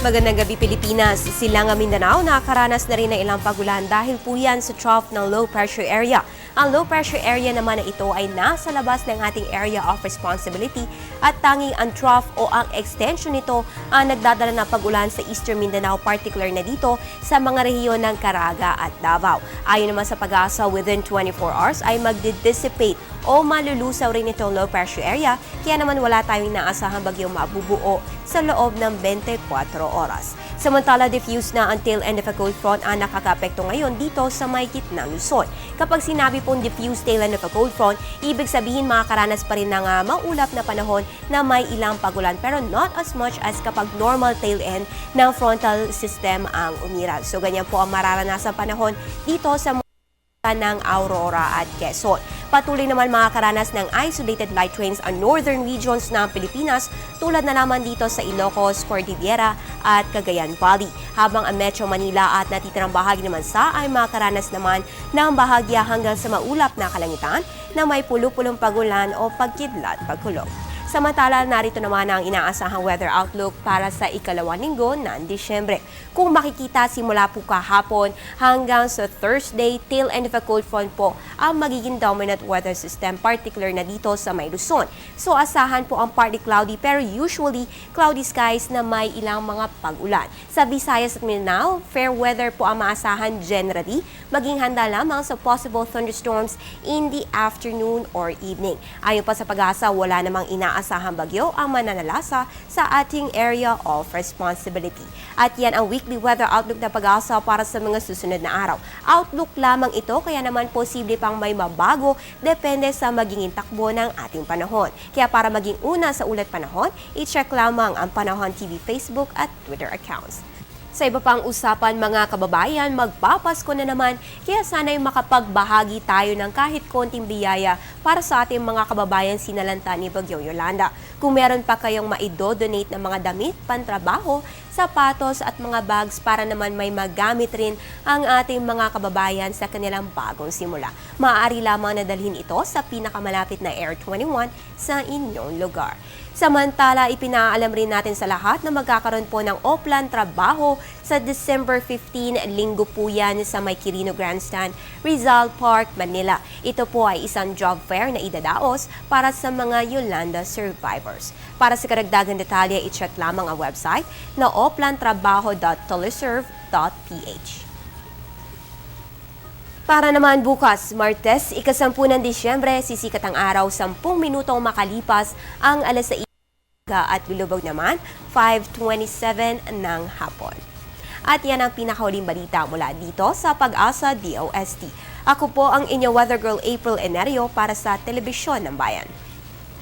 Magandang gabi Pilipinas. Silangang Mindanao nakakaranas na rin ng ilang pagulan dahil po yan sa trough ng low pressure area. Ang low pressure area naman na ito ay nasa labas ng ating area of responsibility at tanging ang trough o ang extension nito ang nagdadala ng pagulan sa Eastern Mindanao, particular na dito sa mga rehiyon ng Caraga at Davao. Ayon naman sa Pag-asa, within 24 hours ay magdi-dissipate o malulusaw rin itong low pressure area, kaya naman wala tayong inaasahang bagyong mabubuo sa loob ng 24 oras. Samantala, diffuse na ang tail end of a cold front ang nakakaapekto ngayon dito sa may gitnang Luzon. Kapag sinabi pong diffuse tail end of a cold front, ibig sabihin makakaranas pa rin ng maulap na panahon na may ilang pagulan, pero not as much as kapag normal tail end ng frontal system ang umiral. So ganyan po ang mararanasan panahon dito sa ng Aurora at Quezon. Patuloy naman makakaranas ng isolated light rains ang northern regions ng Pilipinas tulad na naman dito sa Ilocos, Cordillera at Cagayan Valley. Habang ang Metro Manila at natitirang bahagi naman ay makakaranas naman ng bahagya hanggang sa maulap na kalangitan na may pulupulong pagulan o pagkidlat pagkulog. Samantala, narito naman ang inaasahang weather outlook para sa ikalawang linggo ng Disyembre. Kung makikita, simula po kahapon hanggang sa Thursday, tail end of a cold front po ang magiging dominant weather system, particular na dito sa may Luzon. So asahan po ang partly cloudy pero usually cloudy skies na may ilang mga pag-ulan. Sa Visayas at Mindanao, fair weather po ang maasahan generally. Maging handa lamang sa possible thunderstorms in the afternoon or evening. Ayon pa sa Pag-asa, wala namang inaasahang bagyo ang mananalasa sa ating area of responsibility. At yan ang weekly weather outlook na Pag-asa para sa mga susunod na araw. Outlook lamang ito, kaya naman posible pang may mabago depende sa magiging takbo ng ating panahon. Kaya para maging una sa ulat panahon, i-check lamang ang Panahon TV Facebook at Twitter accounts. Sa iba pang usapan mga kababayan, magpapasko na naman, kaya sana'y makapagbahagi tayo ng kahit konting biyaya para sa ating mga kababayan sinalanta ni Bagyong Yolanda. Kung meron pa kayong maidodonate ng mga damit, pantrabaho, sapatos at mga bags para naman may magamit rin ang ating mga kababayan sa kanilang bagong simula. Maaari lamang nadalhin ito sa pinakamalapit na Air 21 sa inyong lugar. Samantala, ipinaalam rin natin sa lahat na magkakaroon po ng Oplan Trabaho sa December 15, linggo po yan sa may Quirino Grandstand, Rizal Park, Manila. Ito po ay isang job fair na idadaos para sa mga Yolanda survivors. Para sa karagdagang detalye, i-check lamang ang website na oplantrabaho.teleserve.ph. Para naman bukas, Martes, ika-10 ng Disyembre, sisikat ang araw 10 minutong makalipas ang alas 6 at lulubog naman 5:27 ng hapon. At yan ang pinakahuling balita mula dito sa Pag-asa DOST. Ako po ang inyong weather girl April Enerio para sa Telebisyon ng Bayan.